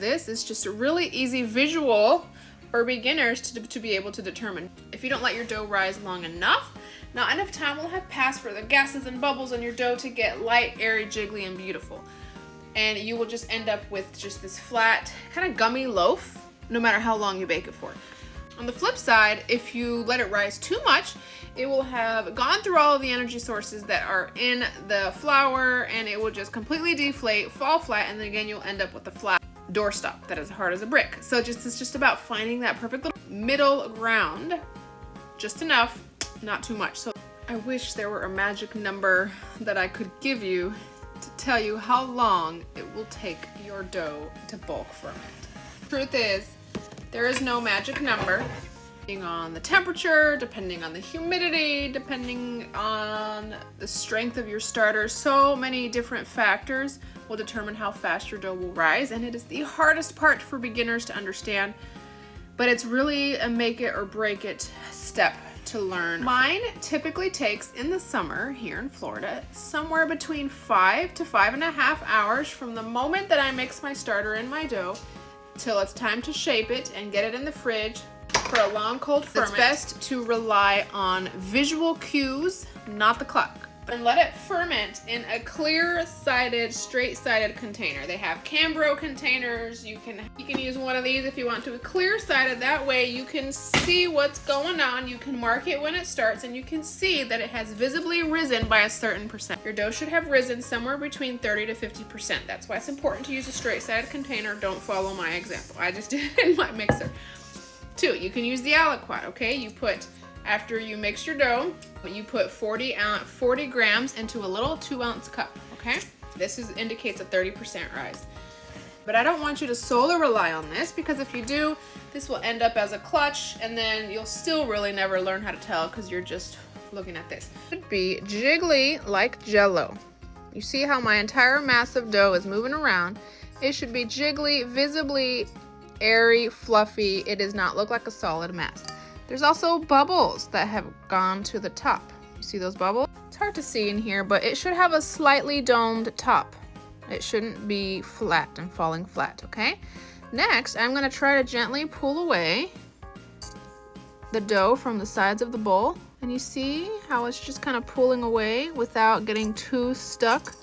this is just a really easy visual for beginners to be able to determine. If you don't let your dough rise long enough, not enough time will have passed for the gases and bubbles in your dough to get light, airy, jiggly, and beautiful. And you will just end up with just this flat, kind of gummy loaf, no matter how long you bake it for. On the flip side, if you let it rise too much, it will have gone through all of the energy sources that are in the flour, and it will just completely deflate, fall flat, and then again you'll end up with a flat doorstop that is hard as a brick. So it's just about finding that perfect little middle ground, just enough, not too much. So I wish there were a magic number that I could give you to tell you how long it will take your dough to bulk ferment. Truth is, there is no magic number. Depending on the temperature, depending on the humidity, depending on the strength of your starter, so many different factors will determine how fast your dough will rise, and it is the hardest part for beginners to understand, but it's really a make it or break it step to learn. Mine typically takes, in the summer here in Florida, somewhere between 5 to 5.5 hours from the moment that I mix my starter in my dough till it's time to shape it and get it in the fridge for a long cold ferment. It's best to rely on visual cues, not the clock. And let it ferment in a clear-sided, straight-sided container. They have Cambro containers. You can use one of these if you want to. Clear-sided, that way you can see what's going on. You can mark it when it starts, and you can see that it has visibly risen by a certain percent. Your dough should have risen somewhere between 30 to 50%. That's why it's important to use a straight-sided container. Don't follow my example. I just did it in my mixer. 2, you can use the aliquot, okay? You put, after you mix your dough, you put 40 grams into a little 2-ounce cup, okay? This indicates a 30% rise. But I don't want you to solely rely on this, because if you do, this will end up as a clutch, and then you'll still really never learn how to tell because you're just looking at this. It should be jiggly like Jell-O. You see how my entire mass of dough is moving around? It should be jiggly, visibly airy, fluffy. It does not look like a solid mass. There's also bubbles that have gone to the top. You see those bubbles? It's hard to see in here, but it should have a slightly domed top. It shouldn't be flat and falling flat, okay? Next, I'm gonna try to gently pull away the dough from the sides of the bowl. And you see how it's just kind of pulling away without getting too stuck